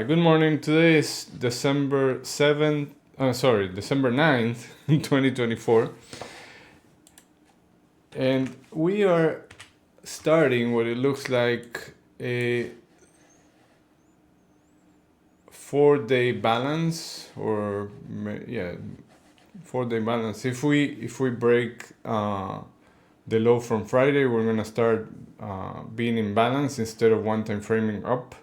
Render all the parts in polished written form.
Good morning. Today is December 7th, December 9th, 2024. And we are starting what it looks like a 4-day balance, or 4-day balance. If we break the low from Friday, we're gonna start being in balance instead of one-time framing up.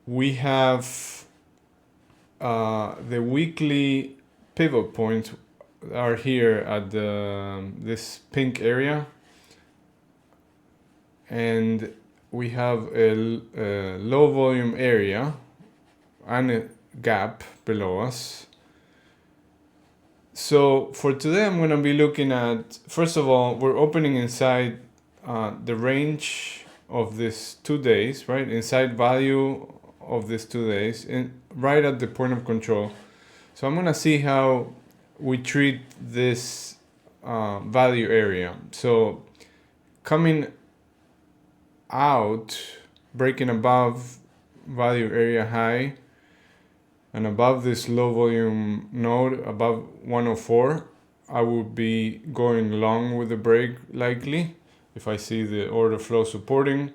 We have the weekly pivot points are here at this pink area, and we have a low volume area and a gap below us. So for today, I'm going to be looking at, first of all, we're opening inside the range of these 2 days, right? Inside value of these 2 days, right at the point of control. So I'm going to see how we treat this value area. So coming out, breaking above value area high and above this low volume node, above 104, I will be going long with the break likely if I see the order flow supporting.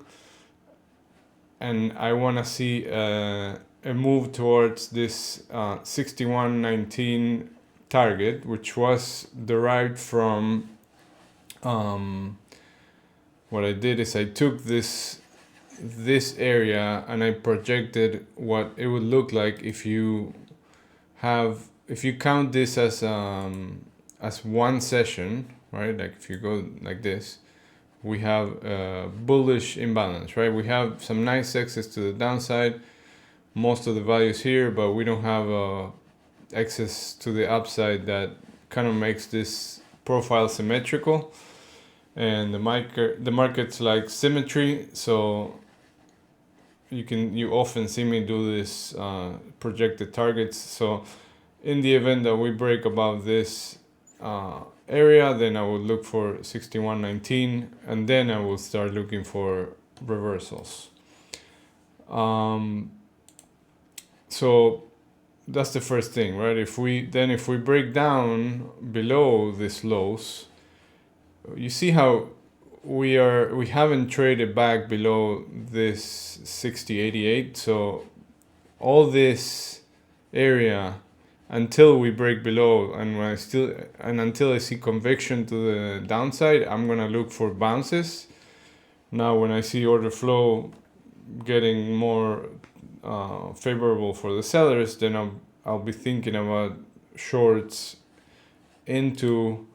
And I want to see a move towards this 61.19 target, which was derived from what I did is I took this area and I projected what it would look like if you count this as one session, right? Like if you go like this, we have a bullish imbalance, right? We have some nice excess to the downside, most of the values here, but we don't have excess to the upside that kind of makes this profile symmetrical. And the market's like symmetry, so you often see me do this projected targets. So in the event that we break above this area, then I will look for 61.19, and then I will start looking for reversals. So that's the first thing, right? If we break down below these lows, you see how we haven't traded back below this 60.88. So all this area until we break below, and until I see conviction to the downside, I'm gonna look for bounces. Now when I see order flow getting more favorable for the sellers, then I'll be thinking about shorts into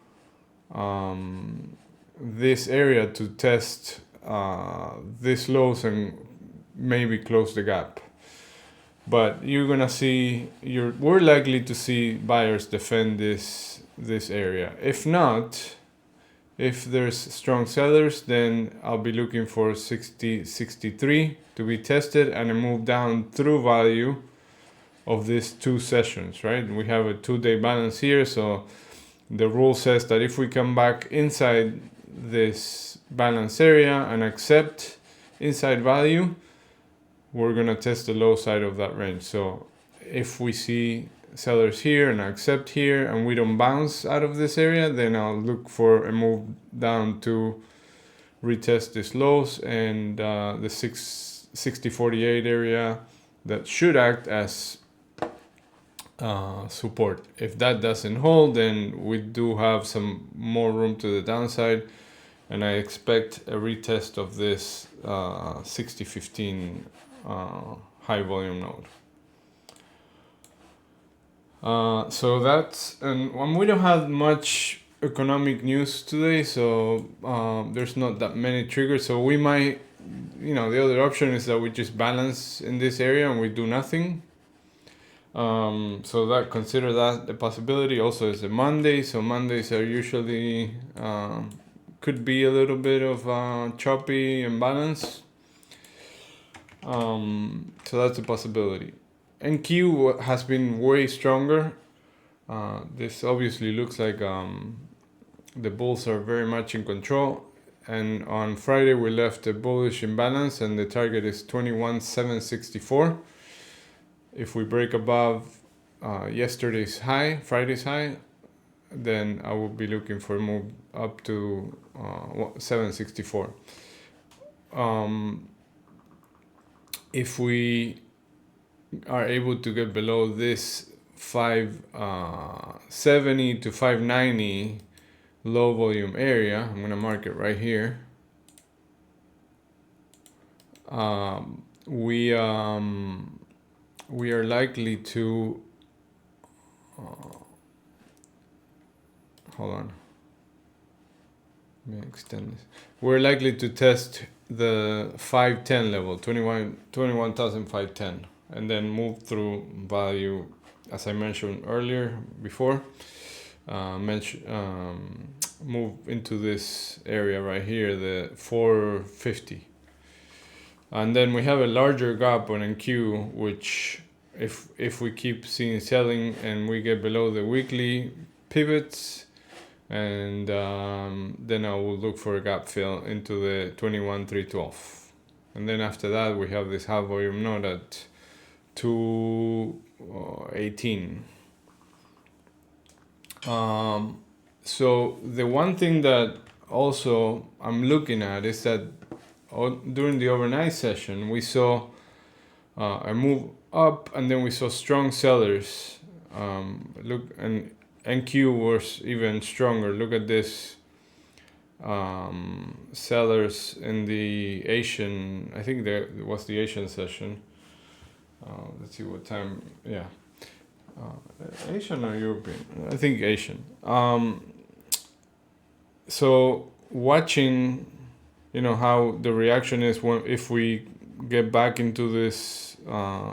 this area to test this lows and maybe close the gap. But you're gonna see, we're likely to see buyers defend this area. If not, if there's strong sellers, then I'll be looking for 63 to be tested and a move down through value of these 2 sessions, right? We have a 2-day balance here, so the rule says that if we come back inside this balance area and accept inside value, we're gonna test the low side of that range. So if we see sellers here and accept here and we don't bounce out of this area, then I'll look for a move down to retest these lows and the 60.48 area that should act as support. If that doesn't hold, then we do have some more room to the downside, and I expect a retest of this 60.15 high volume node. So that's, and we don't have much economic news today, so there's not that many triggers. So we might, the other option is that we just balance in this area and we do nothing. So consider that a possibility. Also, it's a Monday, so Mondays are usually could be a little bit of choppy imbalance. So that's a possibility. NQ has been way stronger. This obviously looks like the bulls are very much in control. and on Friday we left a bullish imbalance, and the target is 21,764. If we break above yesterday's high, Friday's high, then I will be looking for a move up to 764. If we are able to get below this 570 to 590 low volume area, I'm gonna mark it right here. We are likely to hold on. Let me extend this. We're likely to test the 510 level, 21,510, and then move through value, as I mentioned earlier before. Move into this area right here, the 450. And then we have a larger gap on NQ, which if we keep seeing selling and we get below the weekly pivots, and then I will look for a gap fill into the 21,312. And then after that we have this half volume node at 218. So the one thing that also I'm looking at is that during the overnight session we saw a move up, and then we saw strong sellers. Look, and NQ was even stronger. Look at this. Sellers in the Asian, I think there was the Asian session. Let's see what time. Yeah, Asian or European? I think Asian. So watching, how the reaction is if we get back into this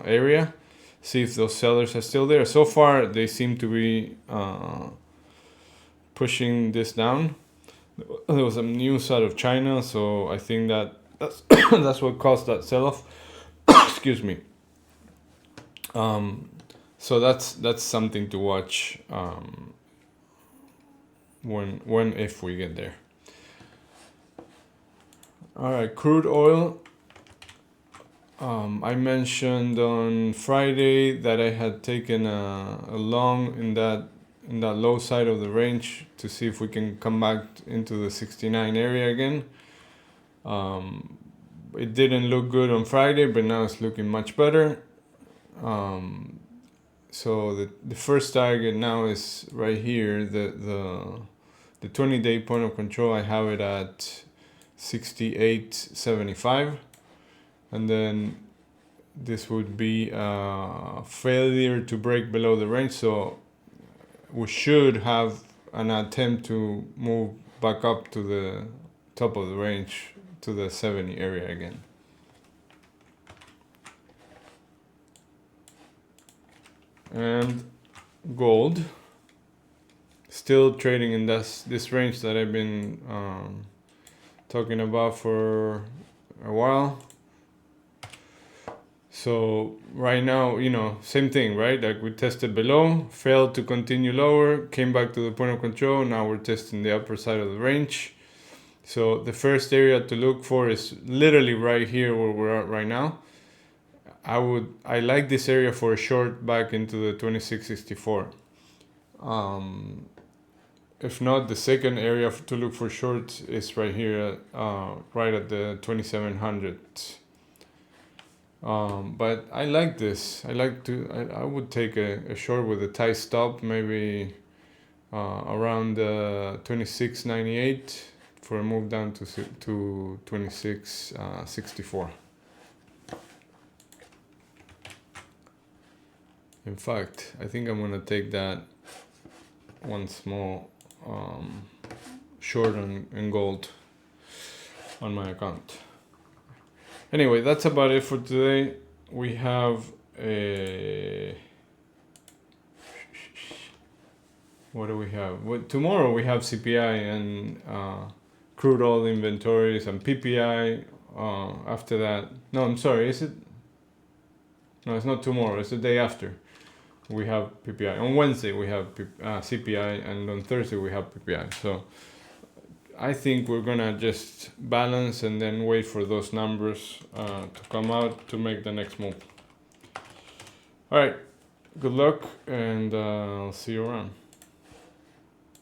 area, see if those sellers are still there. So far, they seem to be pushing this down. There was some news out of China, so I think that's that's what caused that sell-off. Excuse me. So that's something to watch if we get there. All right, crude oil. I mentioned on Friday that I had taken a long in that low side of the range to see if we can come back into the 69 area again. It didn't look good on Friday, but now it's looking much better. So the first target now is right here. The 20-day point of control, I have it at 68.75. And then this would be a failure to break below the range, so we should have an attempt to move back up to the top of the range, to the 70 area again. And gold, still trading in this range that I've been talking about for a while. So right now, same thing, right? Like we tested below, failed to continue lower, came back to the point of control. Now we're testing the upper side of the range. So the first area to look for is literally right here where we're at right now. I like this area for a short back into the 2664. If not, the second area to look for shorts is right here, right at the 2700. But I like this. I would take a short with a tight stop, maybe around 26.98 for a move down to 26.64. In fact, I think I'm gonna take that one small short in gold on my account. Anyway, that's about it for today. We have what do we have? Tomorrow we have CPI and crude oil inventories and PPI. After that, no, I'm sorry. Is it? No, it's not tomorrow. It's the day after. We have PPI. On Wednesday we have CPI, and on Thursday we have PPI. So I think we're gonna just balance and then wait for those numbers to come out to make the next move. All right, good luck, and I'll see you around.